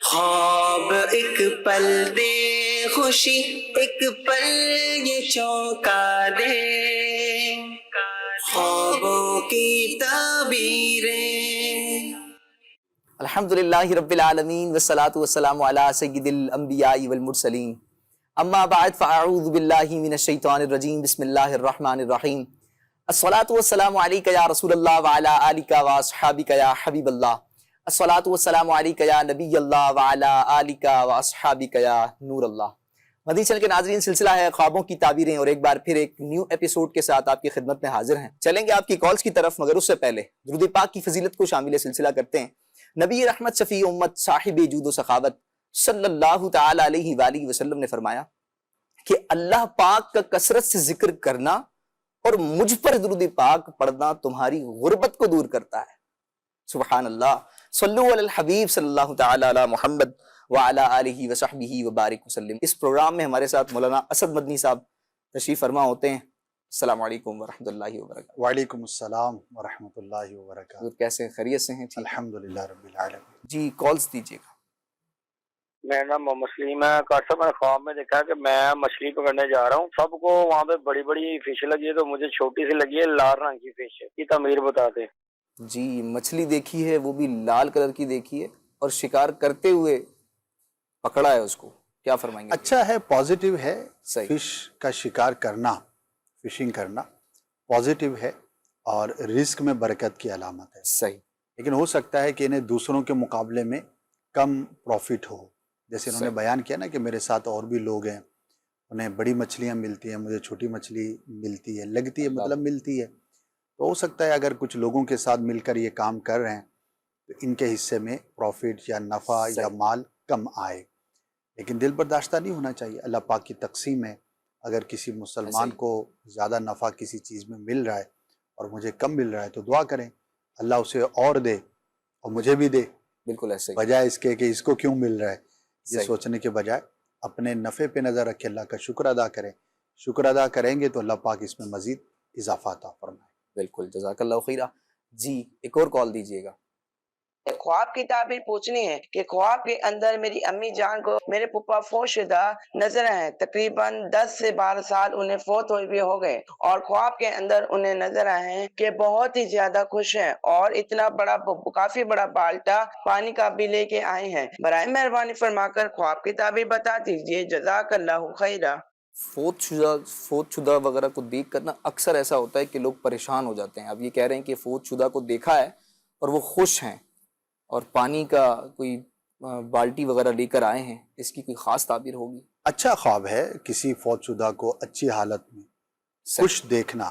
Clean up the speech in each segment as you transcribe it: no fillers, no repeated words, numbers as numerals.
خواب ایک پل دے خوشی، ایک پل یہ چونکا دے، خوابوں کی تعبیریں۔ الحمدللہ رب العالمین والصلاة والسلام علی سید الانبیاء والمرسلین، اما بعد فاعوذ باللہ من الشیطان الرجیم، بسم اللہ الرحمن الرحیم۔ الصلاة والسلام علیک یا رسول اللہ وعلی آلک واصحابک یا حبیب اللہ، الصلاة والسلام علیک یا نبی اللہ وعلی آلک واصحابک یا نور اللہ۔ مدنی چینل کے ناظرین، سلسلہ ہے خوابوں کی تعبیریں، اور ایک بار پھر ایک نیو ایپیسوڈ کے ساتھ آپ کی خدمت میں حاضر ہیں۔ چلیں گے آپ کی کالز کی طرف، مگر اس سے پہلے درود پاک کی فضیلت کو شامل سلسلہ کرتے ہیں۔ نبی رحمت شفیع امت صاحب جود و سخاوت صلی اللہ تعالی علیہ وآلہ وسلم نے فرمایا کہ اللہ پاک کا کثرت سے ذکر کرنا اور مجھ پر درود پاک پڑھنا تمہاری غربت کو دور کرتا ہے۔ سبحان اللہ، صلو علی الحبیب صلی اللہ تعالی علی محمد وعلی آلہ وصحبہ وبارک وسلم۔ اس پروگرام میں ہمارے ساتھ مولانا اسد مدنی صاحب تشریف فرما ہوتے ہیں۔ السلام علیکم ورحمۃ اللہ وبرکاتہ۔ وعلیکم السلام ورحمۃ اللہ وبرکاتہ۔ حضور کیسے ہیں؟ خیریت سے ہیں؟ ٹھیک، الحمدللہ رب العالمین۔ جی کالز دیجیے گا۔ میرا نام محمد سلیم ہے۔ کاٹ صاحب، میں نے خواب میں دیکھا کہ میں مچھلی پکڑنے جا رہا ہوں، سب کو وہاں پہ بڑی بڑی فش لگی ہے، تو مجھے چھوٹی سی لگی ہے لال رنگ کی فش، کی تعمیر بتا دیں۔ جی مچھلی دیکھی ہے، وہ بھی لال کلر کی دیکھی ہے، اور شکار کرتے ہوئے پکڑا ہے اس کو، کیا فرمائیں گے؟ اچھا ہے، پازیٹیو ہے۔ صحیح، فش کا شکار کرنا، فشنگ کرنا پازیٹیو ہے اور رزق میں برکت کی علامت ہے، صحیح، لیکن ہو سکتا ہے کہ انہیں دوسروں کے مقابلے میں کم پروفٹ ہو۔ جیسے انہوں نے صحیح، بیان کیا نا کہ میرے ساتھ اور بھی لوگ ہیں، انہیں بڑی مچھلیاں ملتی ہیں، مجھے چھوٹی مچھلی ملتی ہے، لگتی ہے مطلب ملتی ہے۔ تو ہو سکتا ہے اگر کچھ لوگوں کے ساتھ مل کر یہ کام کر رہے ہیں تو ان کے حصے میں پروفٹ یا نفع یا صحیح، مال کم آئے، لیکن دل برداشتہ نہیں ہونا چاہیے۔ اللہ پاک کی تقسیم ہے، اگر کسی مسلمان صحیح، کو زیادہ نفع کسی چیز میں مل رہا ہے اور مجھے کم مل رہا ہے تو دعا کریں اللہ اسے اور دے اور مجھے بھی دے، بالکل ایسے ہی، بجائے اس کے کہ اس کو کیوں مل رہا ہے۔ یہ صحیح، سوچنے کے بجائے اپنے نفع پہ نظر رکھے، اللہ کا شکر ادا کریں۔ شکر ادا کریں گے تو اللہ پاک اس میں مزید اضافہ عطا فرمائے۔ بالکل، جزاک اللہ خیرہ۔ جی ایک اور کال دیجیے گا۔ خواب کی تعبیر پوچھنی ہے کہ خواب کے اندر میری امی جان کو میرے پپا فوت شدہ نظر آئے، تقریباً 10 سے 12 سال انہیں فوت ہوئے بھی ہو گئے، اور خواب کے اندر انہیں نظر آئے ہیں کہ بہت ہی زیادہ خوش ہیں اور اتنا بڑا کافی بڑا بالٹا پانی کا بھی لے کے آئے ہیں۔ برائے مہربانی فرما کر خواب کی تعبیر بتا دیجیے، جزاک اللہ خیرہ۔ فوت شدہ وغیرہ کو دیکھ کر نا اکثر ایسا ہوتا ہے کہ لوگ پریشان ہو جاتے ہیں۔ اب یہ کہہ رہے ہیں کہ فوت شدہ کو دیکھا ہے اور وہ خوش ہیں، اور پانی کا کوئی بالٹی وغیرہ لے کر آئے ہیں، اس کی کوئی خاص تعبیر ہوگی؟ اچھا خواب ہے، کسی فوت شدہ کو اچھی حالت میں صحیح، خوش دیکھنا،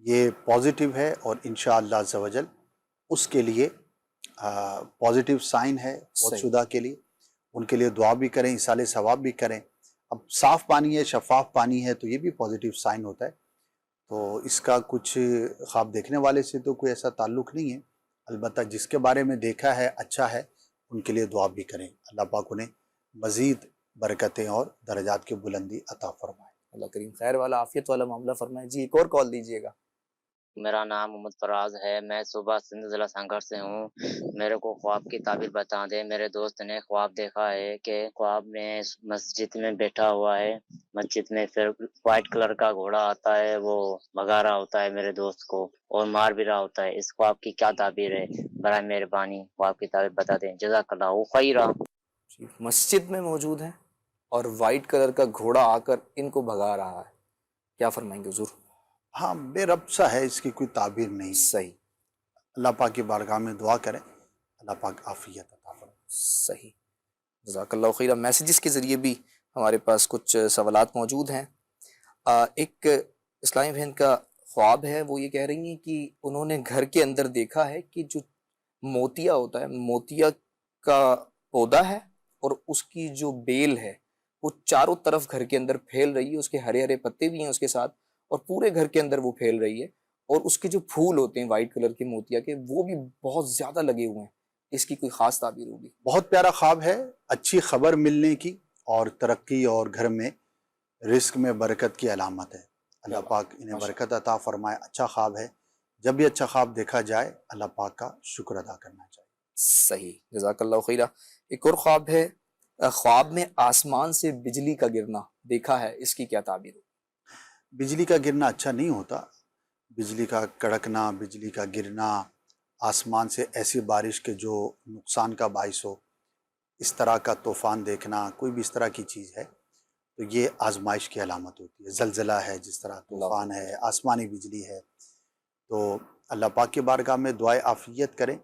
یہ پازیٹیو ہے، اور انشاءاللہ عز و جل اس کے لیے پازیٹیو سائن ہے فوت صحیح، شدہ کے لیے۔ ان کے لیے دعا بھی کریں، ایصال ثواب بھی کریں۔ اب صاف پانی ہے، شفاف پانی ہے، تو یہ بھی پازیٹیو سائن ہوتا ہے۔ تو اس کا کچھ خواب دیکھنے والے سے تو کوئی ایسا تعلق نہیں ہے، البتہ جس کے بارے میں دیکھا ہے اچھا ہے، ان کے لیے دعا بھی کریں، اللہ پاک انہیں مزید برکتیں اور درجات کی بلندی عطا فرمائے۔ اللہ کریم خیر والا عافیت والا معاملہ فرمائے۔ جی ایک اور کال دیجیے گا۔ میرا نام محمد فراز ہے، میں صوبہ سندھ ضلع سنگر سے ہوں۔ میرے کو خواب کی تعبیر بتا دیں۔ میرے دوست نے خواب دیکھا ہے کہ خواب میں مسجد میں بیٹھا ہوا ہے، مسجد میں پھر وائٹ کلر کا گھوڑا آتا ہے، وہ بھگا رہا ہوتا ہے میرے دوست کو اور مار بھی رہا ہوتا ہے۔ اس خواب کی کیا تعبیر ہے؟ برائے مہربانی خواب کی تعبیر بتا دیں، جزاک اللہ خیرہ۔ جی مسجد میں موجود ہیں اور وائٹ کلر کا گھوڑا آ کر ان کو بھگا رہا ہے، کیا فرمائیں گے حضور؟ ہاں، بے ربط سا ہے، اس کی کوئی تعبیر نہیں ہے۔ صحیح، اللہ پاک کی بارگاہ میں دعا کریں، اللہ پاک عافیت عطا فرمائے۔ صحیح، جزاک اللہ خیرہ۔ میسیجز کے ذریعے بھی ہمارے پاس کچھ سوالات موجود ہیں۔ ایک اسلامی بہن کا خواب ہے، وہ یہ کہہ رہی ہیں کہ انہوں نے گھر کے اندر دیکھا ہے کہ جو موتیا ہوتا ہے، موتیا کا پودا ہے، اور اس کی جو بیل ہے وہ چاروں طرف گھر کے اندر پھیل رہی ہے، اس کے ہرے ہرے پتے بھی ہیں اس کے ساتھ، اور پورے گھر کے اندر وہ پھیل رہی ہے، اور اس کے جو پھول ہوتے ہیں وائٹ کلر کے موتیا کے، وہ بھی بہت زیادہ لگے ہوئے ہیں۔ اس کی کوئی خاص تعبیر ہوگی؟ بہت پیارا خواب ہے، اچھی خبر ملنے کی اور ترقی اور گھر میں رزق میں برکت کی علامت ہے۔ اللہ پاک انہیں برکت عطا فرمائے۔ اچھا خواب ہے، جب بھی اچھا خواب دیکھا جائے اللہ پاک کا شکر ادا کرنا چاہیے۔ صحیح، جزاک اللہ خیرہ۔ ایک اور خواب ہے، خواب میں آسمان سے بجلی کا گرنا دیکھا ہے، اس کی کیا تعبیر ہو؟ بجلی کا گرنا اچھا نہیں ہوتا، بجلی کا کڑکنا، بجلی کا گرنا، آسمان سے ایسی بارش کے جو نقصان کا باعث ہو، اس طرح کا طوفان دیکھنا، کوئی بھی اس طرح کی چیز ہے تو یہ آزمائش کی علامت ہوتی ہے۔ زلزلہ ہے، جس طرح طوفان ہے، آسمانی بجلی ہے، تو اللہ پاک کی بارگاہ میں دعائے عافیت کریں،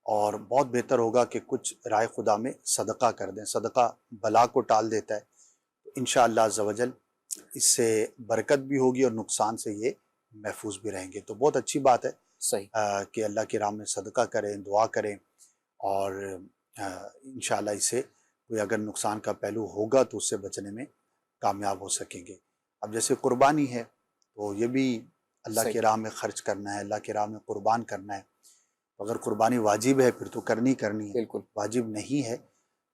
اور بہت بہتر ہوگا کہ کچھ رائے خدا میں صدقہ کر دیں۔ صدقہ بلا کو ٹال دیتا ہے، تو انشاءاللہ عز و جل اس سے برکت بھی ہوگی اور نقصان سے یہ محفوظ بھی رہیں گے۔ تو بہت اچھی بات ہے صحیح، کہ اللہ کی راہ میں صدقہ کریں، دعا کریں، اور انشاءاللہ اس سے کوئی اگر نقصان کا پہلو ہوگا تو اس سے بچنے میں کامیاب ہو سکیں گے۔ اب جیسے قربانی ہے تو یہ بھی اللہ صحیح، کی راہ میں خرچ کرنا ہے، اللہ کی راہ میں قربان کرنا ہے۔ اگر قربانی واجب ہے پھر تو کرنی ہے، بالکل واجب نہیں ہے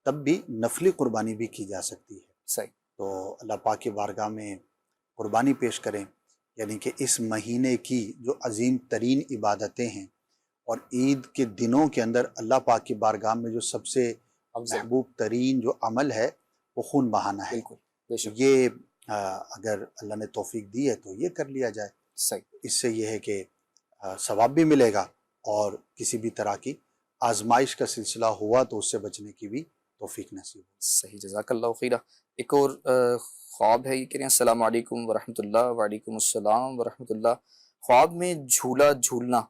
تب بھی نفلی قربانی بھی کی جا سکتی ہے۔ صحیح، تو اللہ پاک کی بارگاہ میں قربانی پیش کریں، یعنی کہ اس مہینے کی جو عظیم ترین عبادتیں ہیں، اور عید کے دنوں کے اندر اللہ پاک کی بارگاہ میں جو سب سے افضل، محبوب ترین جو عمل ہے وہ خون بہانا ہے۔ بالکل، بے شک، یہ اگر اللہ نے توفیق دی ہے تو یہ کر لیا جائے، صحیح، اس سے یہ ہے کہ ثواب بھی ملے گا، اور کسی بھی طرح کی آزمائش کا سلسلہ ہوا تو اس سے بچنے کی بھی توفیق نصیب ہو۔ صحیح، جزاک اللہ خیرہ۔ ایک اور خواب ہے، یہ کہہ رہے ہیں السلام علیکم ورحمۃ اللہ، وعلیکم السلام ورحمۃ اللہ، خواب میں جھولا جھولنا،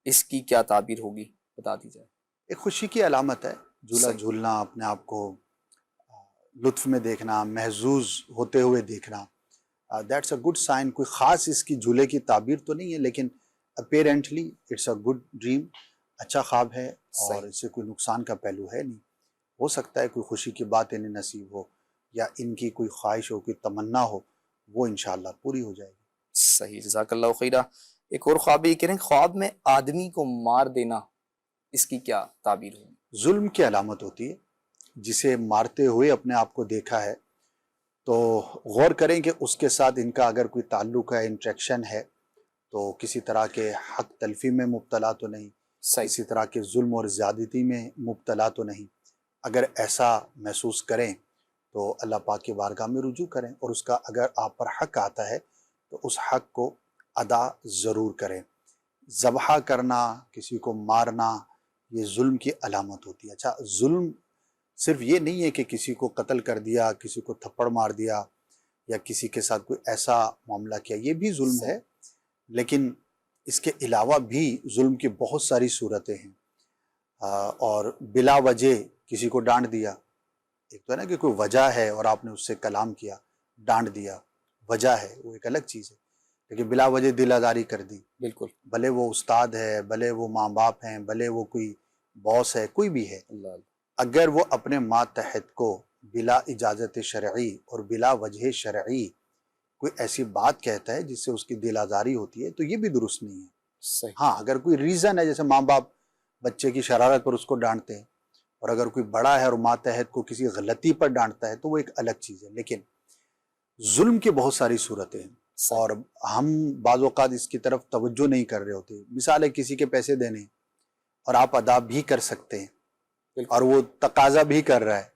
اس کی کیا تعبیر ہوگی، بتا دی جائے۔ ایک خوشی کی علامت ہے جھولا صحیح، جھولنا، اپنے آپ کو لطف میں دیکھنا، محظوظ ہوتے ہوئے دیکھنا، دیٹس اے گڈ سائن۔ کوئی خاص اس کی جھولے کی تعبیر تو نہیں ہے، لیکن apparently it's a good dream, اچھا خواب ہے، اور صحیح، اس سے کوئی نقصان کا پہلو ہے نہیں۔ ہو سکتا ہے کوئی خوشی کی بات انہیں نصیب ہو، یا ان کی کوئی خواہش ہو، کوئی تمنا ہو، وہ انشاءاللہ پوری ہو جائے گی۔ صحیح، جزاک اللہ خیرہ۔ ایک اور خواب ہے، یہ کہہ رہے ہیں خواب میں آدمی کو مار دینا، اس کی کیا تعبیر ہوگی۔ ظلم کی علامت ہوتی ہے، جسے مارتے ہوئے اپنے آپ کو دیکھا ہے تو غور کریں کہ اس کے ساتھ ان کا اگر کوئی تعلق ہے، انٹریکشن ہے، تو کسی طرح کے حق تلفی میں مبتلا تو نہیں، صحیح، کسی طرح کے ظلم اور زیادتی میں مبتلا تو نہیں۔ اگر ایسا محسوس کریں تو اللہ پاک کی بارگاہ میں رجوع کریں، اور اس کا اگر آپ پر حق آتا ہے تو اس حق کو ادا ضرور کریں۔ ذبح کرنا، کسی کو مارنا، یہ ظلم کی علامت ہوتی ہے۔ اچھا، ظلم صرف یہ نہیں ہے کہ کسی کو قتل کر دیا، کسی کو تھپڑ مار دیا، یا کسی کے ساتھ کوئی ایسا معاملہ کیا، یہ بھی ظلم ہے، لیکن اس کے علاوہ بھی ظلم کی بہت ساری صورتیں ہیں۔ اور بلا وجہ کسی کو ڈانٹ دیا، ایک تو ہے نا کہ کوئی وجہ ہے اور آپ نے اس سے کلام کیا، ڈانٹ دیا، وجہ ہے، وہ ایک الگ چیز ہے، لیکن بلا وجہ دل آزاری کر دی، بالکل، بھلے وہ استاد ہے، بھلے وہ ماں باپ ہیں، بھلے وہ کوئی باس ہے، کوئی بھی ہے، اللہ، اگر وہ اپنے ماتحت کو بلا اجازت شرعی اور بلا وجہ شرعی کوئی ایسی بات کہتا ہے جس سے اس کی دل آزاری ہوتی ہے تو یہ بھی درست نہیں ہے۔ صحیح، ہاں، اگر کوئی ریزن ہے، جیسے ماں باپ بچے کی شرارت پر اس کو ڈانٹتے ہیں، اور اگر کوئی بڑا ہے اور ماتحت کو کسی غلطی پر ڈانٹتا ہے تو وہ ایک الگ چیز ہے، لیکن ظلم کی بہت ساری صورتیں ہیں، صحیح، اور ہم بعض اوقات اس کی طرف توجہ نہیں کر رہے ہوتے۔ مثال ہے کسی کے پیسے دینے، اور آپ ادا بھی کر سکتے ہیں، بالکل، اور وہ تقاضا بھی کر رہا ہے،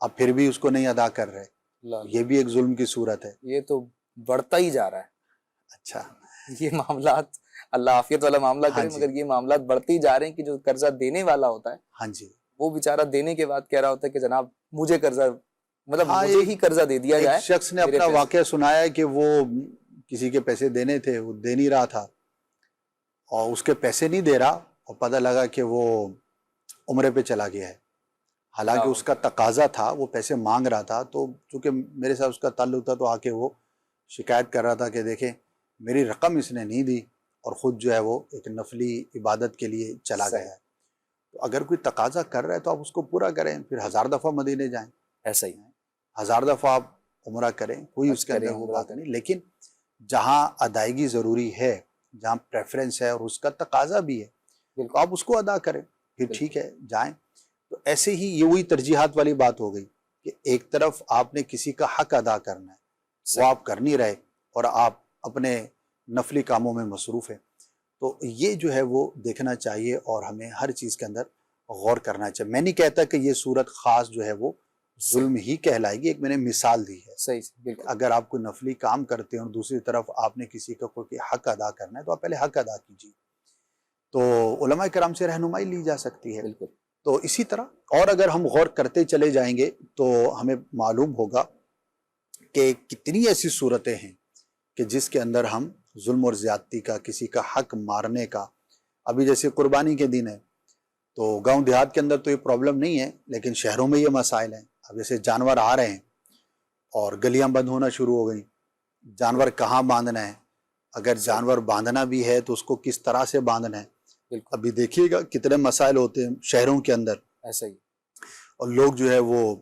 اب پھر بھی اس کو نہیں ادا کر رہے، اللہ، یہ بھی ایک ظلم کی صورت ہے۔ یہ تو بڑھتا ہی جا رہا ہے، اچھا، یہ معاملات، اللہ عافیت والا معاملہ ہاں کرے، جی، مگر یہ معاملات بڑھتے ہی جا رہے ہیں کہ جو قرضہ دینے والا ہوتا ہے ہاں جی، وہ بیچارہ دینے کے بعد کہہ رہا ہوتا ہے کہ جناب مجھے قرضہ، مطلب ہاں، مجھے ہی قرضہ دے دیا ایک جائے، شخص نے میرے اپنا پیسے۔ واقعہ سنایا ہے کہ وہ کسی کے پیسے دینے تھے، وہ دے نہیں رہا تھا، اور اس کے پیسے نہیں دے رہا، اور پتہ لگا کہ وہ عمرے پہ چلا گیا ہے، حالانکہ اس کا تقاضا تھا، وہ پیسے مانگ رہا تھا، تو چونکہ میرے ساتھ اس کا تعلق تھا تو آ کے وہ شکایت کر رہا تھا کہ دیکھیں میری رقم اس نے نہیں دی، اور خود جو ہے وہ ایک نفلی عبادت کے لیے چلا گیا ہے۔ تو اگر کوئی تقاضا کر رہا ہے تو آپ اس کو پورا کریں، پھر 1000 دفعہ مدینے جائیں، ایسا ہی 1000 دفعہ آپ عمرہ کریں، کوئی اس کے کریں، اندر وہ عمرہ بات کریں، نہیں، لیکن جہاں ادائیگی ضروری ہے، جہاں پریفرنس ہے اور اس کا تقاضا بھی ہے تو بالکل، آپ اس کو ادا کریں، پھر بالکل، ٹھیک ہے جائیں۔ تو ایسے ہی یہ وہی ترجیحات والی بات ہو گئی کہ ایک طرف آپ نے کسی کا حق ادا کرنا ہے، وہ صحیح، آپ کر نہیں رہے، اور آپ اپنے نفلی کاموں میں مصروف ہیں، تو یہ جو ہے وہ دیکھنا چاہیے، اور ہمیں ہر چیز کے اندر غور کرنا چاہیے. میں نہیں کہتا کہ یہ صورت خاص جو ہے وہ ظلم ہی کہلائے گی، ایک میں نے مثال دی ہے. صحیح بالکل. اگر آپ کوئی نفلی کام کرتے ہیں اور دوسری طرف آپ نے کسی کا کوئی حق ادا کرنا ہے تو آپ پہلے حق ادا کیجیے. تو علماء کرام سے رہنمائی لی جا سکتی ہے. بالکل. تو اسی طرح اور اگر ہم غور کرتے چلے جائیں گے تو ہمیں معلوم ہوگا کہ کتنی ایسی صورتیں ہیں کہ جس کے اندر ہم ظلم اور زیادتی کا، کسی کا حق مارنے کا، ابھی جیسے قربانی کے دن ہے تو گاؤں دیہات کے اندر تو یہ پرابلم نہیں ہے، لیکن شہروں میں یہ مسائل ہیں. اب جیسے جانور آ رہے ہیں اور گلیاں بند ہونا شروع ہو گئیں، جانور کہاں باندھنا ہے، اگر جانور باندھنا بھی ہے تو اس کو کس طرح سے باندھنا ہے. ابھی دیکھیے گا کتنے مسائل ہوتے ہیں شہروں کے اندر، ایسا ہی. اور لوگ جو ہے وہ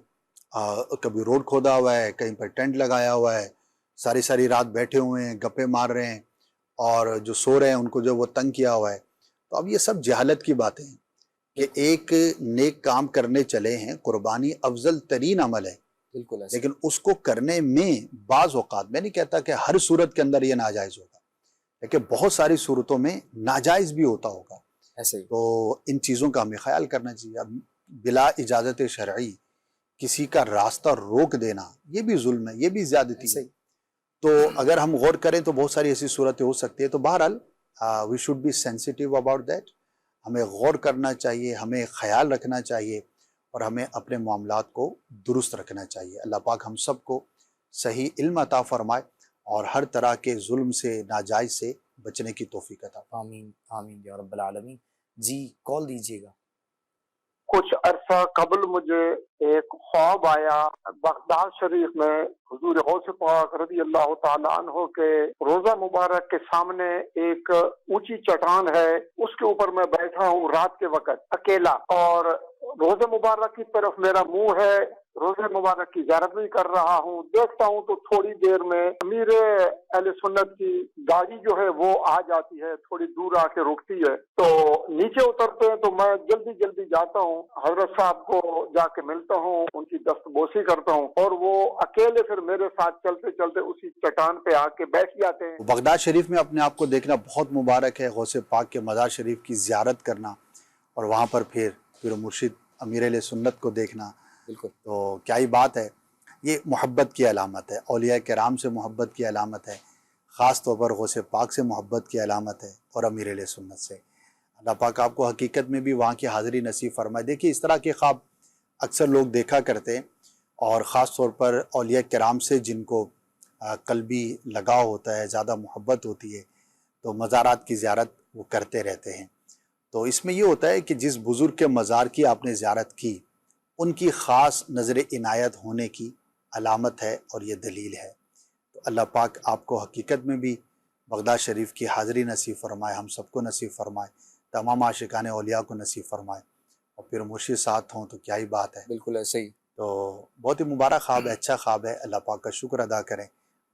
کبھی روڈ کھودا ہوا ہے، کہیں پر ٹینٹ لگایا ہوا ہے، ساری ساری رات بیٹھے ہوئے ہیں، گپے مار رہے ہیں، اور جو سو رہے ہیں ان کو جو وہ تنگ کیا ہوا ہے. تو اب یہ سب جہالت کی باتیں ہیں کہ ایک نیک کام کرنے چلے ہیں، قربانی افضل ترین عمل ہے، بالکل ایسا. لیکن اس کو کرنے میں بعض اوقات، میں نہیں کہتا کہ ہر صورت کے اندر یہ ناجائز ہوگا، لیکن بہت ساری صورتوں میں ناجائز بھی ہوتا ہوگا. ایسا ہی. تو ان چیزوں کا ہمیں خیال کرنا چاہیے. اب بلا اجازت شرعی کسی کا راستہ روک دینا یہ بھی ظلم ہے، یہ بھی زیادتی ایسا ہے. ہی. تو اگر ہم غور کریں تو بہت ساری ایسی صورتیں ہو سکتی ہے. تو بہرحال we should be sensitive about that. ہمیں غور کرنا چاہیے، ہمیں خیال رکھنا چاہیے، اور ہمیں اپنے معاملات کو درست رکھنا چاہیے. اللہ پاک ہم سب کو صحیح علم عطا فرمائے اور ہر طرح کے ظلم سے، ناجائز سے بچنے کی توفیق عطا فرمائے. آمین آمین یا رب العالمین. جی کال دیجیے گا. کچھ عرصہ قبل مجھے ایک خواب آیا بغداد شریف میں حضور غوث پاک رضی اللہ تعالیٰ عنہ کے روزہ مبارک کے سامنے ایک اونچی چٹان ہے، اس کے اوپر میں بیٹھا ہوں رات کے وقت اکیلا، اور روزہ مبارک کی طرف میرا منہ ہے، روزہ مبارک کی زیارت بھی کر رہا ہوں. دیکھتا ہوں تو تھوڑی دیر میں امیر اہل سنت کی گاڑی جو ہے وہ آ جاتی ہے، تھوڑی دور آ کے رکتی ہے. تو نیچے اترتے ہیں تو میں جلدی جلدی جاتا ہوں، حضرت صاحب کو جا کے ملتا ہوں، ان کی دستبوسی کرتا ہوں، اور وہ اکیلے پھر میرے ساتھ چلتے چلتے اسی چٹان پہ آ کے بیٹھ جاتے ہیں. بغداد شریف میں اپنے آپ کو دیکھنا بہت مبارک ہے. غوث پاک کے مزار شریف کی زیارت کرنا اور وہاں پر پھر پیر و مرشد امیر اہل سنت کو دیکھنا، بالکل. تو کیا ہی بات ہے. یہ محبت کی علامت ہے، اولیاء کرام سے محبت کی علامت ہے، خاص طور پر غوث پاک سے محبت کی علامت ہے، اور امیر اہل سنت سے. اللہ پاک آپ کو حقیقت میں بھی وہاں کی حاضری نصیب فرمائے. دیکھیے اس طرح کے خواب اکثر لوگ دیکھا کرتے ہیں، اور خاص طور پر اولیاء کرام سے جن کو قلبی لگاؤ ہوتا ہے، زیادہ محبت ہوتی ہے، تو مزارات کی زیارت وہ کرتے رہتے ہیں. تو اس میں یہ ہوتا ہے کہ جس بزرگ کے مزار کی آپ نے زیارت کی، ان کی خاص نظر عنایت ہونے کی علامت ہے اور یہ دلیل ہے. تو اللہ پاک آپ کو حقیقت میں بھی بغداد شریف کی حاضری نصیب فرمائے، ہم سب کو نصیب فرمائے، تمام عاشقان اولیاء کو نصیب فرمائے، اور پھر مرشد ساتھ ہوں تو کیا ہی بات ہے. بالکل ایسے ہی. تو بہت ہی مبارک خواب ہے، اچھا خواب ہے. اللہ پاک کا شکر ادا کریں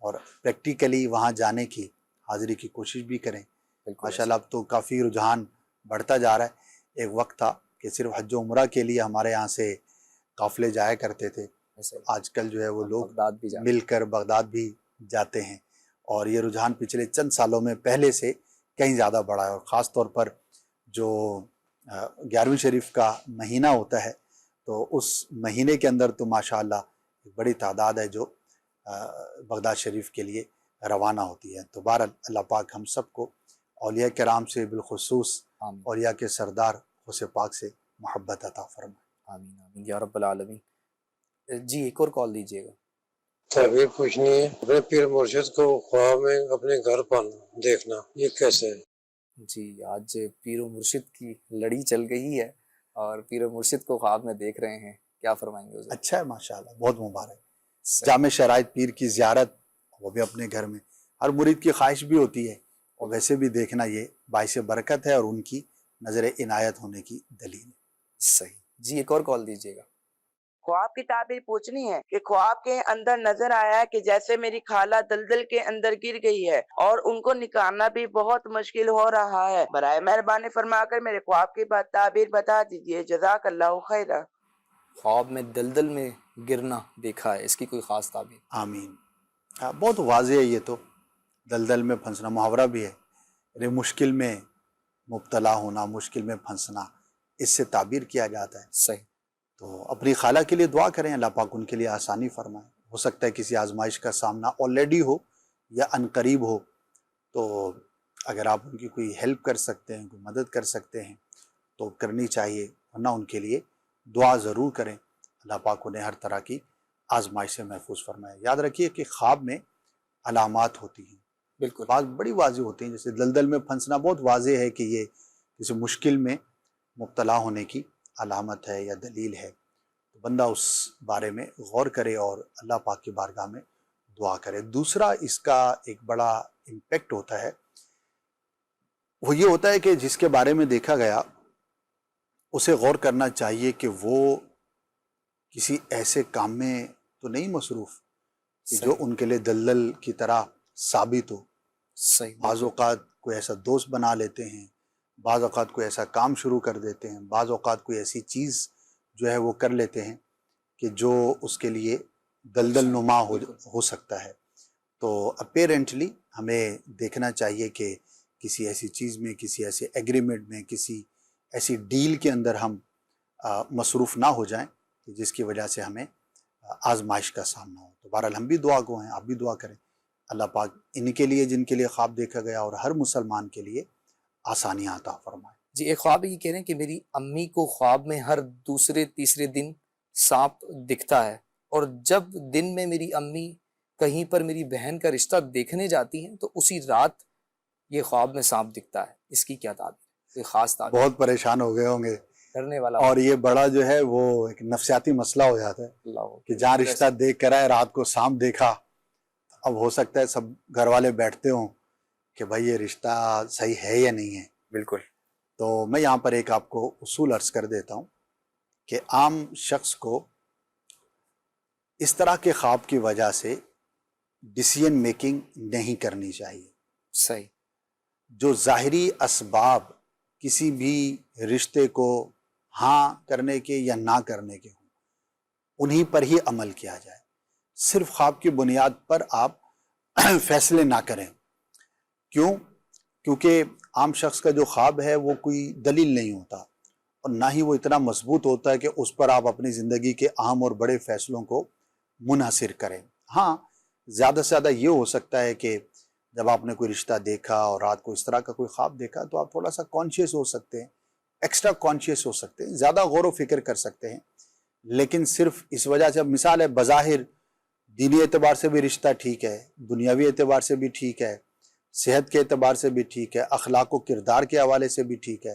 اور پریکٹیکلی وہاں جانے کی، حاضری کی کوشش بھی کریں. ماشاءاللہ اب تو کافی رجحان بڑھتا جا رہا ہے. ایک وقت تھا کہ صرف حج و عمرہ کے لیے ہمارے یہاں سے قافلے جایا کرتے تھے، آج کل جو ہے وہ لوگ مل کر بغداد بھی جاتے ہیں، اور یہ رجحان پچھلے چند سالوں میں پہلے سے کہیں زیادہ بڑھا ہے. اور خاص طور پر جو 11ویں شریف کا مہینہ ہوتا ہے تو اس مہینے کے اندر تو ماشاءاللہ ایک بڑی تعداد ہے جو بغداد شریف کے لیے روانہ ہوتی ہے. تو بہرحال اللہ پاک ہم سب کو اولیاء کرام سے، بالخصوص اولیاء کے سردار غوث پاک سے محبت عطا فرمائے. آمین آمین یا رب العالمین. جی ایک اور کال دیجیے گا. تعبیر پوچھنی ہے، اپنے پیر مرشد کو خواب میں اپنے گھر پانا دیکھنا، یہ کیسے ہے؟ جی آج پیر و مرشد کی لڑی چل گئی ہے اور پیر و مرشد کو خواب میں دیکھ رہے ہیں، کیا فرمائیں گے؟ اچھا ہے، ماشاءاللہ بہت مبارک. جامع شرائط پیر کی زیارت، وہ بھی اپنے گھر میں، ہر مرید کی خواہش بھی ہوتی ہے، اور ویسے بھی دیکھنا یہ باعث برکت ہے اور ان کی نظر عنایت ہونے کی دلیل ہے. صحیح. جی ایک اور کال دیجیے گا. خواب کی تعبیر پوچھنی ہے کہ خواب کے اندر نظر آیا کہ جیسے میری خالہ دلدل کے اندر گر گئی ہے اور ان کو نکالنا بھی بہت مشکل ہو رہا ہے. برائے مہربانی فرما کر میرے خواب کی تعبیر بتا دیجیے، جزاک اللہ خیرہ. خواب میں دلدل میں گرنا دیکھا ہے، اس کی کوئی خاص تعبیر؟ آمین. بہت واضح ہے، یہ تو دلدل میں پھنسنا محاورہ بھی ہے، یعنی مشکل میں مبتلا ہونا، مشکل میں پھنسنا، اس سے تعبیر کیا جاتا ہے۔ صحیح۔ تو اپنی خالہ کے لیے دعا کریں، اللہ پاک ان کے لیے آسانی فرمائے۔ ہو سکتا ہے کسی آزمائش کا سامنا آلریڈی ہو یا عنقریب ہو، تو اگر آپ ان کی کوئی ہیلپ کر سکتے ہیں، کوئی مدد کر سکتے ہیں تو کرنی چاہیے، ورنہ ان کے لیے دعا ضرور کریں، اللہ پاک انہیں ہر طرح کی آزمائش سے محفوظ فرمائے۔ یاد رکھیے کہ خواب میں علامات ہوتی ہیں، بالکل، بعض بڑی واضح ہوتی ہیں، جیسے دلدل میں پھنسنا بہت واضح ہے کہ یہ کسی مشکل میں مبتلا ہونے کی علامت ہے یا دلیل ہے، تو بندہ اس بارے میں غور کرے اور اللہ پاک کی بارگاہ میں دعا کرے۔ دوسرا اس کا ایک بڑا امپیکٹ ہوتا ہے، وہ یہ ہوتا ہے کہ جس کے بارے میں دیکھا گیا اسے غور کرنا چاہیے کہ وہ کسی ایسے کام میں تو نہیں مصروف کہ جو ان کے لیے دلدل کی طرح ثابت ہو۔ صحیح، بعض اوقات کوئی ایسا دوست بنا لیتے ہیں، بعض اوقات کوئی ایسا کام شروع کر دیتے ہیں، بعض اوقات کوئی ایسی چیز جو ہے وہ کر لیتے ہیں کہ جو اس کے لیے دلدل نما ہو سکتا ہے۔ تو اپیرنٹلی ہمیں دیکھنا چاہیے کہ کسی ایسی چیز میں، کسی ایسے ایگریمنٹ میں، کسی ایسی ڈیل کے اندر ہم مصروف نہ ہو جائیں کہ جس کی وجہ سے ہمیں آزمائش کا سامنا ہو۔ تو بہرحال ہم بھی دعا گو ہیں، آپ بھی دعا کریں، اللہ پاک ان کے لیے جن کے لیے خواب دیکھا گیا اور ہر مسلمان کے لیے آسانیاں عطا فرمائے۔ جی، ایک خواب یہ کہہ رہے ہیں کہ میری امی کو خواب میں ہر دوسرے تیسرے دن سانپ دکھتا ہے، اور جب دن میں میری امی کہیں پر میری بہن کا رشتہ دیکھنے جاتی ہیں تو اسی رات یہ خواب میں سانپ دکھتا ہے۔ اس کی کیا تعبیر ہے؟ کوئی خاص تعبیر؟ بہت پریشان ہو گئے ہوں گے، کرنے والا اور یہ بڑا جو ہے وہ ایک نفسیاتی مسئلہ ہو جاتا ہے اللہ کہ جہاں رشتہ دیکھ کر آئے رات کو سانپ دیکھا، اب ہو سکتا ہے سب گھر والے بیٹھتے ہوں کہ بھائی یہ رشتہ صحیح ہے یا نہیں ہے۔ بالکل، تو میں یہاں پر ایک آپ کو اصول عرض کر دیتا ہوں کہ عام شخص کو اس طرح کے خواب کی وجہ سے ڈیسیژن میکنگ نہیں کرنی چاہیے۔ صحیح، جو ظاہری اسباب کسی بھی رشتے کو ہاں کرنے کے یا نہ کرنے کے ہوں انہی پر ہی عمل کیا جائے۔ صرف خواب کی بنیاد پر آپ فیصلے نہ کریں۔ کیوں؟ کیونکہ عام شخص کا جو خواب ہے وہ کوئی دلیل نہیں ہوتا، اور نہ ہی وہ اتنا مضبوط ہوتا ہے کہ اس پر آپ اپنی زندگی کے اہم اور بڑے فیصلوں کو منحصر کریں۔ ہاں، زیادہ سے زیادہ یہ ہو سکتا ہے کہ جب آپ نے کوئی رشتہ دیکھا اور رات کو اس طرح کا کوئی خواب دیکھا تو آپ تھوڑا سا کانشیس ہو سکتے ہیں، ایکسٹرا کانشیس ہو سکتے ہیں، زیادہ غور و فکر کر سکتے ہیں، لیکن صرف اس وجہ سے، اب مثال ہے، بظاہر دینی اعتبار سے بھی رشتہ ٹھیک ہے، دنیاوی اعتبار سے بھی ٹھیک ہے، صحت کے اعتبار سے بھی ٹھیک ہے، اخلاق و کردار کے حوالے سے بھی ٹھیک ہے،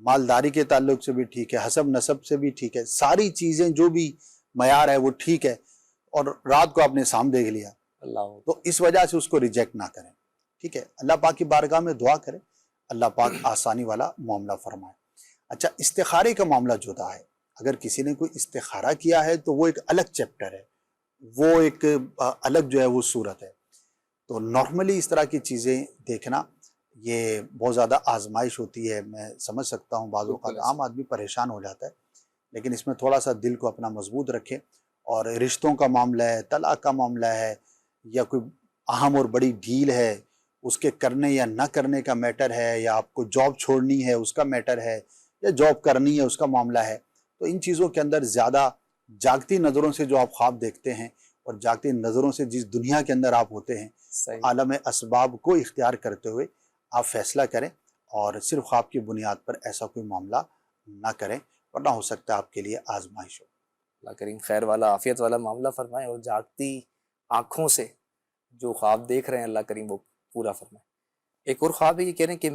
مالداری کے تعلق سے بھی ٹھیک ہے، حسب نسب سے بھی ٹھیک ہے، ساری چیزیں جو بھی معیار ہے وہ ٹھیک ہے، اور رات کو آپ نے سام دیکھ لیا، اللہ، تو اس وجہ سے اس کو ریجیکٹ نہ کریں، ٹھیک ہے؟ اللہ پاک کی بارگاہ میں دعا کریں، اللہ پاک آسانی والا معاملہ فرمائے۔ اچھا، استخارے کا معاملہ جدا ہے۔ اگر کسی نے کوئی استخارہ کیا ہے تو وہ ایک الگ چیپٹر ہے، وہ ایک الگ جو ہے وہ صورت ہے۔ تو نارملی اس طرح کی چیزیں دیکھنا یہ بہت زیادہ آزمائش ہوتی ہے، میں سمجھ سکتا ہوں، بعض اوقات عام آدمی پریشان ہو جاتا ہے، لیکن اس میں تھوڑا سا دل کو اپنا مضبوط رکھیں، اور رشتوں کا معاملہ ہے، طلاق کا معاملہ ہے، یا کوئی اہم اور بڑی ڈیل ہے، اس کے کرنے یا نہ کرنے کا میٹر ہے، یا آپ کو جاب چھوڑنی ہے اس کا میٹر ہے، یا جاب کرنی ہے اس کا معاملہ ہے، تو ان چیزوں کے اندر زیادہ جاگتی نظروں سے جو آپ خواب دیکھتے ہیں اور جاگتی نظروں سے جس دنیا کے اندر آپ ہوتے ہیں، عالم اسباب کو اختیار کرتے ہوئے آپ فیصلہ کریں، اور صرف خواب کی بنیاد پر ایسا کوئی معاملہ نہ کریں، ورنہ ہو سکتا ہے آپ کے لیے آزمائش ہو۔ اللہ کریم خیر والا، عافیت والا معاملہ فرمائے، اور جاگتی آنکھوں سے جو خواب دیکھ رہے ہیں اللہ کریم وہ پورا فرمائے۔ ایک اور خواب ہے، یہ کہہ رہے ہیں کہ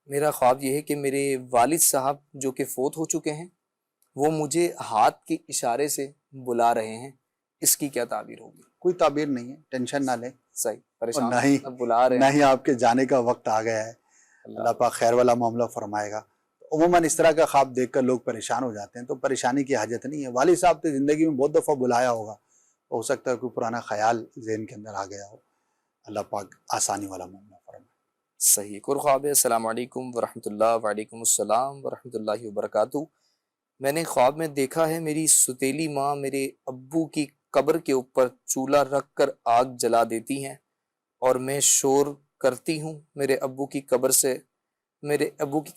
میرا خواب یہ ہے کہ میرے والد صاحب جو کہ فوت ہو چکے ہیں وہ مجھے ہاتھ کے اشارے سے بلا رہے ہیں، اس کی کیا تعبیر ہوگی؟ کوئی تعبیر نہیں ہے، ٹینشن نہ لیں، صحیح، اور پریشان نہ ہی آپ کے جانے کا وقت آ گیا ہے، اللہ پاک خیر والا معاملہ فرمائے گا۔ عموماً اس طرح کا خواب دیکھ کر لوگ پریشان ہو جاتے ہیں، تو پریشانی کی حاجت نہیں ہے۔ والد صاحب تو زندگی میں بہت دفعہ بلایا ہوگا، ہو سکتا ہے کوئی پرانا خیال ذہن کے اندر آ گیا ہو، اللہ پاک آسانی والا معاملہ فرمائے۔ صحیح۔ ایک اور خواب ہے، السلام علیکم ورحمۃ اللہ، وعلیکم السلام ورحمۃ اللہ وبرکاتہ۔ میں نے خواب میں دیکھا ہے میری ستیلی ماں میرے ابو کی قبر کے اوپر چولہا رکھ کر آگ جلا دیتی ہیں، اور میں شور کرتی ہوں میرے ابو کی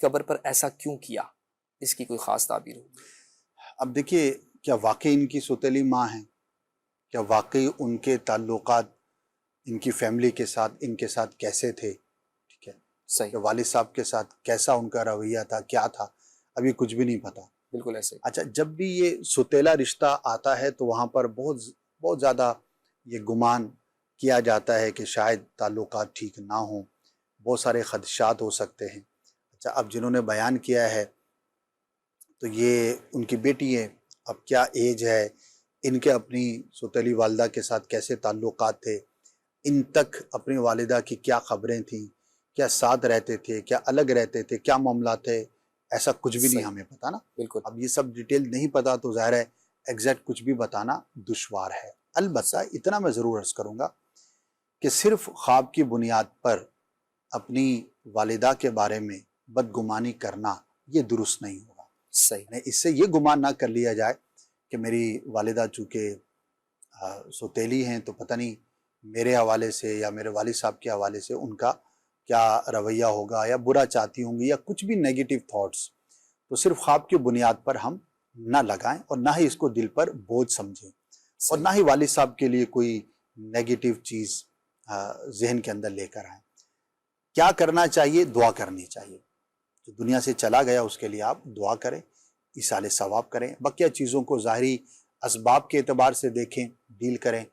قبر پر ایسا کیوں کیا؟ اس کی کوئی خاص تعبیر ہوگی؟ اب دیکھیے، کیا واقعی ان کی سوتیلی ماں ہیں؟ کیا واقعی ان کے تعلقات ان کی فیملی کے ساتھ، ان کے ساتھ کیسے تھے؟ ٹھیک ہے، صحیح، کہ والد صاحب کے ساتھ کیسا ان کا رویہ تھا، کیا تھا، ابھی کچھ بھی نہیں پتا۔ بالکل ایسے ہی۔ اچھا، جب بھی یہ سوتیلا رشتہ آتا ہے تو وہاں پر بہت زیادہ یہ گمان کیا جاتا ہے کہ شاید تعلقات ٹھیک نہ ہوں، بہت سارے خدشات ہو سکتے ہیں۔ اچھا، اب جنہوں نے بیان کیا ہے تو یہ ان کی بیٹی ہے، اب کیا ایج ہے، ان کے اپنی سوتیلی والدہ کے ساتھ کیسے تعلقات تھے، ان تک اپنی والدہ کی کیا خبریں تھیں، کیا ساتھ رہتے تھے، کیا الگ رہتے تھے، کیا معاملات تھے، ایسا کچھ بھی نہیں صحیح، ہمیں پتا نا۔ بالکل اب یہ سب ڈیٹیل نہیں پتا تو ظاہر ہے ایگزیکٹ کچھ بھی بتانا دشوار ہے۔ البتہ اتنا میں ضرور عرض کروں گا کہ صرف خواب کی بنیاد پر اپنی والدہ کے بارے میں بدگمانی کرنا یہ درست نہیں ہوگا۔ صحیح، یعنی اس سے یہ گمان نہ کر لیا جائے کہ میری والدہ چونکہ سوتیلی ہیں تو پتہ نہیں میرے حوالے سے یا میرے والد صاحب کے حوالے سے ان کا کیا رویہ ہوگا، یا برا چاہتی ہوں گی، یا کچھ بھی نیگیٹو تھاٹس، تو صرف خواب کی بنیاد پر ہم نہ لگائیں اور نہ ہی اس کو دل پر بوجھ سمجھیں، اور نہ ہی والد صاحب کے لیے کوئی نیگیٹو چیز ذہن کے اندر لے کر آئیں۔ کیا کرنا چاہیے؟ دعا کرنی چاہیے۔ جو دنیا سے چلا گیا اس کے لیے آپ دعا کریں، ایصال ثواب کریں، بقیہ چیزوں کو ظاہری اسباب کے اعتبار سے دیکھیں، ڈیل کریں۔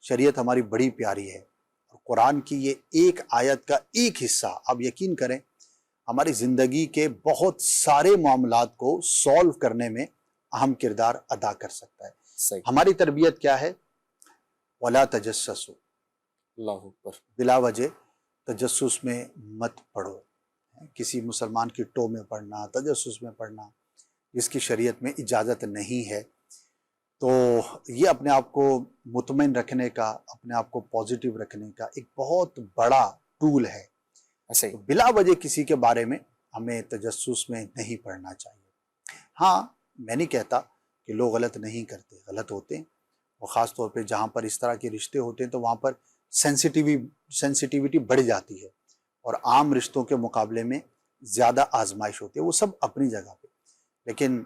شریعت ہماری بڑی پیاری ہے، اور قرآن کی یہ ایک آیت کا ایک حصہ آپ یقین کریں ہماری زندگی کے بہت سارے معاملات کو سولو کرنے میں اہم کردار ادا کر سکتا ہے۔ صحیح، ہماری تربیت کیا ہے؟ وَلَا تَجَسَّسُوا، اللہ اکبر، بلا وجہ تجسس میں مت پڑھو۔ کسی مسلمان کی ٹو میں پڑھنا، تجسس میں پڑھنا، جس کی شریعت میں اجازت نہیں ہے، تو یہ اپنے آپ کو مطمئن رکھنے کا، اپنے آپ کو پازیٹیو رکھنے کا ایک بہت بڑا ٹول ہے۔ ایسے ہی، تو بلا وجہ کسی کے بارے میں ہمیں تجسس میں نہیں پڑھنا چاہیے۔ ہاں، میں نہیں کہتا کہ لوگ غلط نہیں کرتے، غلط ہوتے ہیں، اور خاص طور پہ جہاں پر اس طرح کے رشتے ہوتے ہیں تو وہاں پر سینسیٹیوٹی بڑھ جاتی ہے، اور عام رشتوں کے مقابلے میں زیادہ آزمائش ہوتی ہے، وہ سب اپنی جگہ پہ، لیکن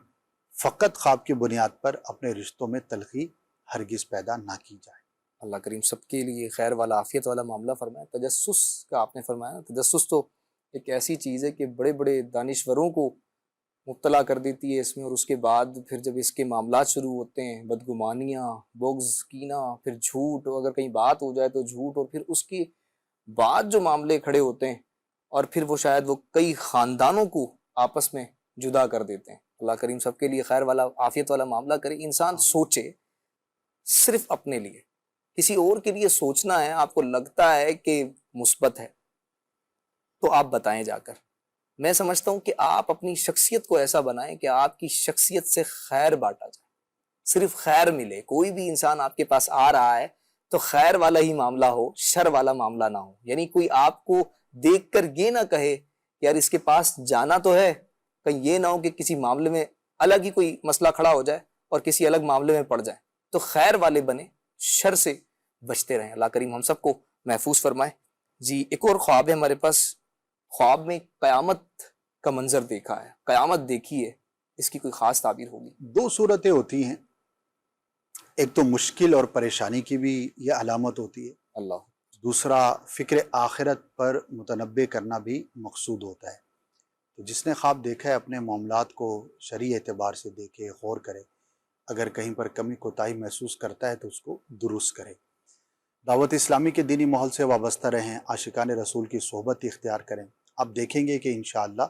فقط خواب کی بنیاد پر اپنے رشتوں میں تلخی ہرگز پیدا نہ کی جائے۔ اللہ کریم سب کے لیے خیر والا عافیت والا معاملہ فرمائے۔ تجسس کا آپ نے فرمایا نا، تجسس تو ایک ایسی چیز ہے کہ بڑے بڑے دانشوروں کو مبتلا کر دیتی ہے اس میں، اور اس کے بعد پھر جب اس کے معاملات شروع ہوتے ہیں، بدگمانیاں، بغض، کینہ، پھر جھوٹ، اگر کہیں بات ہو جائے تو جھوٹ، اور پھر اس کے بعد جو معاملے کھڑے ہوتے ہیں، اور پھر وہ شاید وہ کئی خاندانوں کو آپس میں جدا کر دیتے ہیں۔ اللہ کریم سب کے لیے خیر والا عافیت والا معاملہ کرے۔ انسان سوچے صرف اپنے لیے، کسی اور کے لیے سوچنا ہے آپ کو لگتا ہے کہ مثبت ہے تو آپ بتائیں جا کر۔ میں سمجھتا ہوں کہ آپ اپنی شخصیت کو ایسا بنائیں کہ آپ کی شخصیت سے خیر بانٹا جائے، صرف خیر ملے۔ کوئی بھی انسان آپ کے پاس آ رہا ہے تو خیر والا ہی معاملہ ہو، شر والا معاملہ نہ ہو۔ یعنی کوئی آپ کو دیکھ کر یہ نہ کہے کہ یار اس کے پاس جانا تو ہے، کہیں یہ نہ ہو کہ کسی معاملے میں الگ ہی کوئی مسئلہ کھڑا ہو جائے اور کسی الگ معاملے میں پڑ جائے۔ تو خیر والے بنے، شر سے بچتے رہیں۔ اللہ کریم ہم سب کو محفوظ فرمائے۔ جی، ایک اور خواب ہے ہمارے پاس۔ خواب میں قیامت کا منظر دیکھا ہے، قیامت دیکھی ہے، اس کی کوئی خاص تعبیر ہوگی؟ دو صورتیں ہوتی ہیں، ایک تو مشکل اور پریشانی کی بھی یہ علامت ہوتی ہے، اللہ، دوسرا فکر آخرت پر متنبع کرنا بھی مقصود ہوتا ہے۔ تو جس نے خواب دیکھا ہے اپنے معاملات کو شرعی اعتبار سے دیکھے، غور کرے، اگر کہیں پر کمی کوتاہی محسوس کرتا ہے تو اس کو درست کرے۔ دعوت اسلامی کے دینی ماحول سے وابستہ رہیں، عاشقان رسول کی صحبت اختیار کریں، آپ دیکھیں گے کہ انشاءاللہ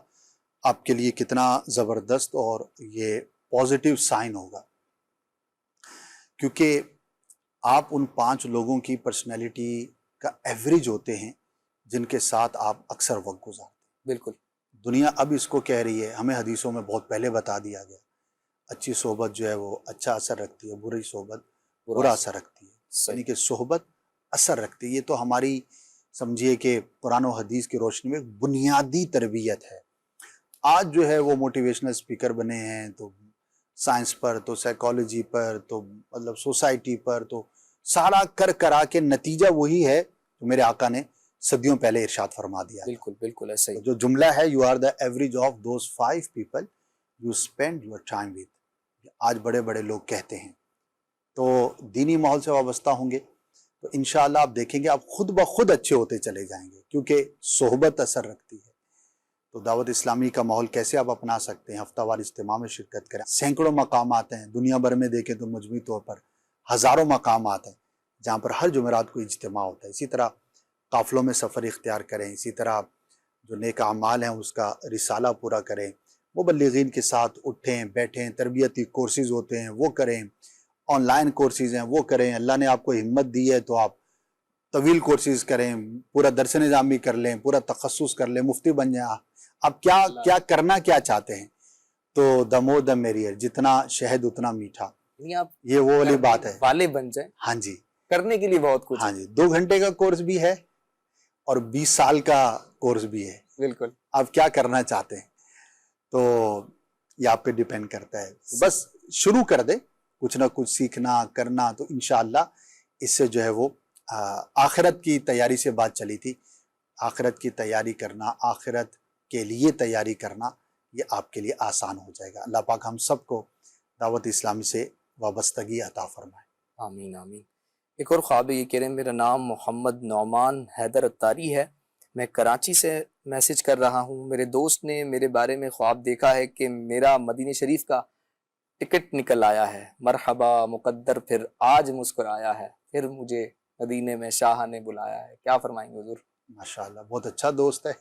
آپ کے لیے کتنا زبردست اور یہ پازیٹیو سائن ہوگا، کیونکہ آپ ان 5 لوگوں کی پرسنالٹی کا ایوریج ہوتے ہیں جن کے ساتھ آپ اکثر وقت گزارتے ہیں۔ بالکل، دنیا اب اس کو کہہ رہی ہے، ہمیں حدیثوں میں بہت پہلے بتا دیا گیا، اچھی صحبت جو ہے وہ اچھا اثر رکھتی ہے، بری صحبت برا اثر رکھتی ہے، یعنی کہ صحبت اثر رکھتی ہے۔ یہ تو ہماری سمجھیے کہ قرآن و حدیث کی روشنی میں بنیادی تربیت ہے۔ آج جو ہے وہ موٹیویشنل اسپیکر بنے ہیں، تو سائنس پر، تو سائیکالوجی پر، تو مطلب سوسائٹی پر، تو سارا کرا کے نتیجہ وہی ہے جو میرے آقا نے صدیوں پہلے ارشاد فرما دیا۔ بالکل بالکل ایسا ہی۔ جو جملہ ہے، you are the average of those 5 people you spend your time with. آج بڑے بڑے لوگ کہتے ہیں. تو دینی ماحول سے وابستہ ہوں گے تو انشاءاللہ آپ دیکھیں گے آپ خود بخود اچھے ہوتے چلے جائیں گے، کیونکہ صحبت اثر رکھتی ہے. تو دعوت اسلامی کا ماحول کیسے آپ اپنا سکتے ہیں؟ ہفتہ وار اجتماع میں شرکت کریں. سینکڑوں مقامات ہیں دنیا بھر میں، دیکھیں تو مجموعی طور پر ہزاروں مقامات ہیں جہاں پر ہر جمعرات کو اجتماع ہوتا ہے. اسی طرح قافلوں میں سفر اختیار کریں. اسی طرح جو نیک اعمال ہیں اس کا رسالہ پورا کریں. مبلغین کے ساتھ اٹھیں بیٹھیں. تربیتی کورسز ہوتے ہیں وہ کریں. آن لائن کورسز ہیں وہ کریں. اللہ نے آپ کو ہمت دی ہے تو آپ طویل کورسز کریں، پورا درس نظامی کر لیں، پورا تخصص کر لیں، مفتی بن جائیں. آپ کیا کرنا کیا چاہتے ہیں؟ تو the more the merrier، جتنا شہد اتنا میٹھا. آپ یہ وہ والی بات ہے. والے بن جائیں. ہاں جی، کرنے کے لیے بہت کچھ. ہاں جی، 2 گھنٹے کا کورس بھی ہے اور 20 سال کا کورس بھی ہے. بالکل. آپ کیا کرنا چاہتے ہیں تو یہ آپ پہ ڈیپینڈ کرتا ہے. بس شروع کر دیں کچھ نہ کچھ سیکھنا کرنا، تو انشاءاللہ اس سے جو ہے وہ آخرت کی تیاری سے بات چلی تھی. آخرت کی تیاری کرنا، آخرت کے لیے تیاری کرنا، یہ آپ کے لیے آسان ہو جائے گا. اللہ پاک ہم سب کو دعوت اسلامی سے وابستگی عطا فرمائے. آمین آمین. ایک اور خواب ہے، یہ کہہ رہے ہیں میرا نام محمد نعمان حیدر اتاری ہے، میں کراچی سے میسج کر رہا ہوں. میرے دوست نے میرے بارے میں خواب دیکھا ہے کہ میرا مدینہ شریف کا ٹکٹ نکل آیا ہے. مرحبا مقدر پھر آج مسکرایا ہے، پھر مجھے مدینے میں شاہ نے بلایا ہے. کیا فرمائیں گے حضور؟ ماشاءاللہ بہت اچھا دوست ہے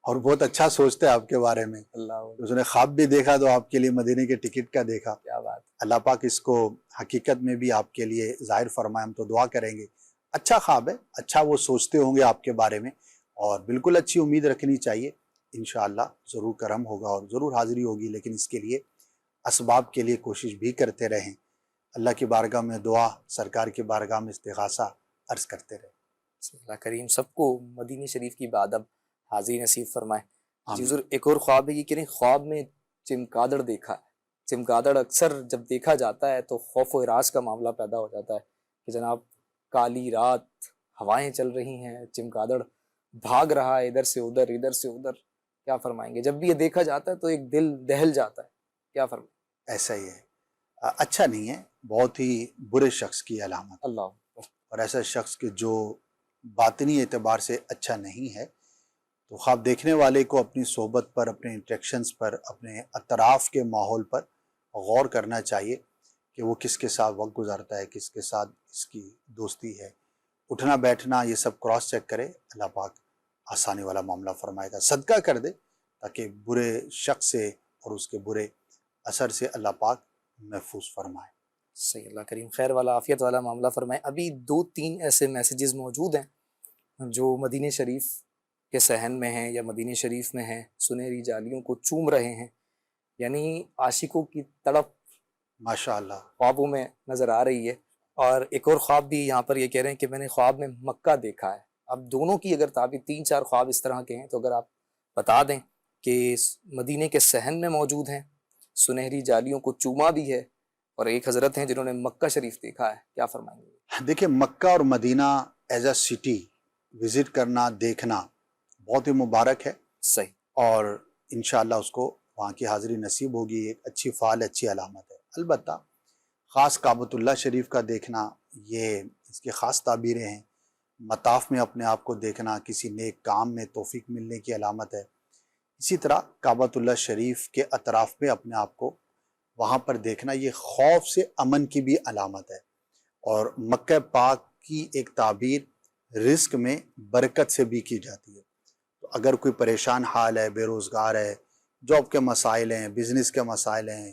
اور بہت اچھا سوچتا ہے آپ کے بارے میں. اللہ، اس نے خواب بھی دیکھا تو آپ کے لیے مدینے کے ٹکٹ کا دیکھا. کیا بات. اللہ پاک اس کو حقیقت میں بھی آپ کے لیے ظاہر فرمائے. ہم تو دعا کریں گے. اچھا خواب ہے، اچھا وہ سوچتے ہوں گے آپ کے بارے میں، اور بالکل اچھی امید رکھنی چاہیے. انشاءاللہ ضرور کرم ہوگا اور ضرور حاضری ہوگی، لیکن اس کے لیے اسباب کے لیے کوشش بھی کرتے رہیں. اللہ کی بارگاہ میں دعا، سرکار کی بارگاہ میں استغاثہ عرض کرتے رہیں. اللہ کریم سب کو مدینہ شریف کی بادب حاضری نصیب فرمائے. آمین. حضور ایک اور خواب ہے، یہ کہہ رہے ہیں خواب میں چمگادڑ دیکھا ہے. چمگادڑ اکثر جب دیکھا جاتا ہے تو خوف و ہراس کا معاملہ پیدا ہو جاتا ہے کہ جناب کالی رات، ہوائیں چل رہی ہیں، چمگادڑ بھاگ رہا ہے ادھر سے ادھر ادھر سے ادھر. کیا فرمائیں گے؟ جب بھی یہ دیکھا جاتا ہے تو ایک دل دہل جاتا ہے. کیا فرمائیں؟ ایسا ہی ہے، اچھا نہیں ہے، بہت ہی برے شخص کی علامت. اللہ. اور ایسا شخص کہ جو باطنی اعتبار سے اچھا نہیں ہے. تو خواب دیکھنے والے کو اپنی صحبت پر، اپنے انٹریکشنز پر، اپنے اطراف کے ماحول پر غور کرنا چاہیے کہ وہ کس کے ساتھ وقت گزارتا ہے، کس کے ساتھ اس کی دوستی ہے. اٹھنا بیٹھنا یہ سب کراس چیک کرے. اللہ پاک آسانی والا معاملہ فرمائے گا. صدقہ کر دے تاکہ برے شخص سے اور اس کے برے اثر سے اللہ پاک محفوظ فرمائے. صحیح. اللہ کریم خیر والا عافیت والا معاملہ فرمائے. ابھی 2-3 ایسے میسیجز موجود ہیں جو مدینہ شریف کے صحن میں ہیں یا مدینہ شریف میں ہیں، سنہری جالیوں کو چوم رہے ہیں، یعنی عاشقوں کی تڑپ ماشاءاللہ. خوابوں میں نظر آ رہی ہے. اور ایک اور خواب بھی یہاں پر یہ کہہ رہے ہیں کہ میں نے خواب میں مکہ دیکھا ہے. اب دونوں کی اگر تعبیر 3-4 خواب اس طرح کے ہیں تو اگر آپ بتا دیں کہ مدینے کے صحن میں موجود ہیں، سنہری جالیوں کو چوما بھی ہے، اور ایک حضرت ہیں جنہوں نے مکہ شریف دیکھا ہے. کیا فرمائیں گے؟ دیکھیں مکہ اور مدینہ ایز اے سٹی وزٹ کرنا، دیکھنا بہت ہی مبارک ہے. صحیح. اور انشاءاللہ اس کو وہاں کی حاضری نصیب ہوگی. ایک اچھی فعال، اچھی علامت ہے. البتہ خاص کعبۃ اللہ شریف کا دیکھنا، یہ اس کی خاص تعبیریں ہیں. مطاف میں اپنے آپ کو دیکھنا کسی نیک کام میں توفیق ملنے کی علامت ہے. اسی طرح کعبۃ اللہ شریف کے اطراف میں اپنے آپ کو وہاں پر دیکھنا، یہ خوف سے امن کی بھی علامت ہے. اور مکہ پاک کی ایک تعبیر رزق میں برکت سے بھی کی جاتی ہے. تو اگر کوئی پریشان حال ہے، بے روزگار ہے، جاب کے مسائل ہیں، بزنس کے مسائل ہیں،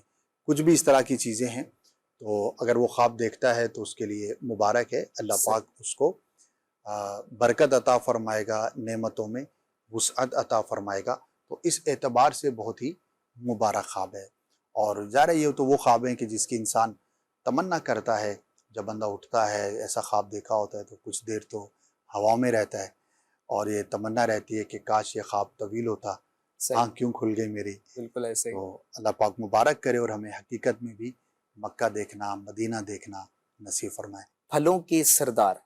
کچھ بھی اس طرح کی چیزیں ہیں، تو اگر وہ خواب دیکھتا ہے تو اس کے لیے مبارک ہے. اللہ پاک اس کو برکت عطا فرمائے گا، نعمتوں میں وسعت عطا فرمائے گا. تو اس اعتبار سے بہت ہی مبارک خواب ہے. اور ظاہر یہ تو وہ خواب ہیں کہ جس کی انسان تمنا کرتا ہے. جب بندہ اٹھتا ہے ایسا خواب دیکھا ہوتا ہے تو کچھ دیر تو ہوا میں رہتا ہے اور یہ تمنا رہتی ہے کہ کاش یہ خواب طویل ہوتا، آنکھ کیوں کھل گئی میری. بالکل ایسے ہی. تو اللہ پاک مبارک کرے اور ہمیں حقیقت میں بھی مکہ دیکھنا، مدینہ دیکھنا نصیب فرمائے. پھلوں کے سردار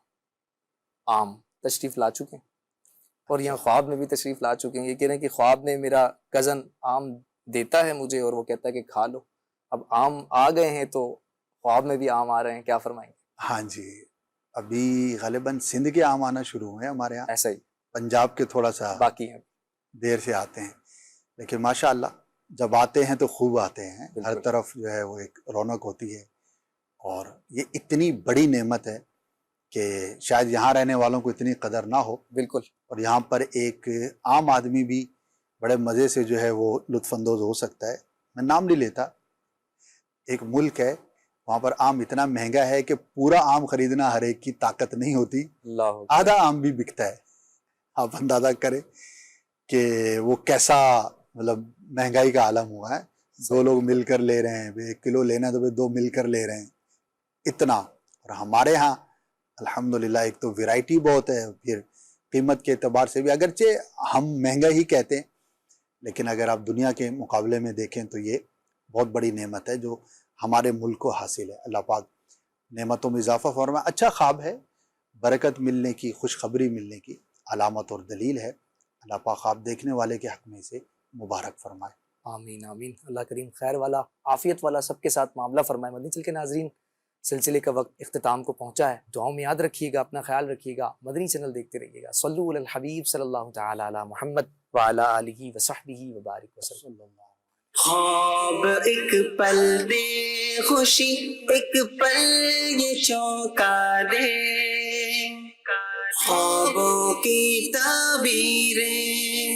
آم تشریف لا چکے ہیں اور یہاں خواب میں بھی تشریف لا چکے ہیں. یہ کہہ رہے ہیں کہ خواب میں میرا کزن آم دیتا ہے مجھے اور وہ کہتا ہے کہ کھا لو. اب آم آ گئے ہیں تو خواب میں بھی آم آ رہے ہیں, کیا فرمائیں گے؟ ہاں جی, ابھی غالباً سندھ کے آم آنا شروع ہوئے ہیں ہمارے یہاں, ایسا ہی پنجاب کے تھوڑا سا باقی ہیں. دیر سے آتے ہیں, لیکن ماشاء اللہ جب آتے ہیں تو خوب آتے ہیں. ہر بالکل. طرف جو ہے وہ ایک رونق ہوتی ہے, اور یہ اتنی بڑی نعمت ہے کہ شاید یہاں رہنے والوں کو اتنی قدر نہ ہو, بالکل. اور یہاں پر ایک عام آدمی بھی بڑے مزے سے جو ہے وہ لطف اندوز ہو سکتا ہے. میں نام نہیں لیتا, ایک ملک ہے وہاں پر آم اتنا مہنگا ہے کہ پورا آم خریدنا ہر ایک کی طاقت نہیں ہوتی, اللہ آدھا آم بھی بکتا ہے. آپ اندازہ کریں کہ وہ کیسا مطلب مہنگائی کا عالم ہوا ہے. دو لوگ مل کر لے رہے ہیں, 1 کلو لینا ہے تو دو مل کر لے رہے ہیں, اتنا. اور ہمارے ہاں الحمدللہ ایک تو ویرائٹی بہت ہے, پھر قیمت کے اعتبار سے بھی اگرچہ ہم مہنگا ہی کہتے ہیں, لیکن اگر آپ دنیا کے مقابلے میں دیکھیں تو یہ بہت بڑی نعمت ہے جو ہمارے ملک کو حاصل ہے. اللہ پاک نعمتوں میں اضافہ فرمائے. اچھا خواب ہے, برکت ملنے کی, خوشخبری ملنے کی علامت اور دلیل ہے. اللہ پاک خواب دیکھنے والے کے حق میں اسے مبارک فرمائے. آمین آمین. اللہ کریم خیر والا عافیت والا سب کے ساتھ معاملہ فرمائے. مدنی چل کے ناظرین, سلسلے کا وقت اختتام کو پہنچا ہے. دعاؤں میں یاد رکھیے گا, اپنا خیال رکھیے گا, مدنی چینل دیکھتے رہیے گا. صلو علی الحبیب صلی اللہ تعالی علی محمد وعلی آلہ وصحبہ وبارک وسلم. خواب ایک پل دے خوشی, ایک پل یہ چونکا دے, خوابوں کی تعبیریں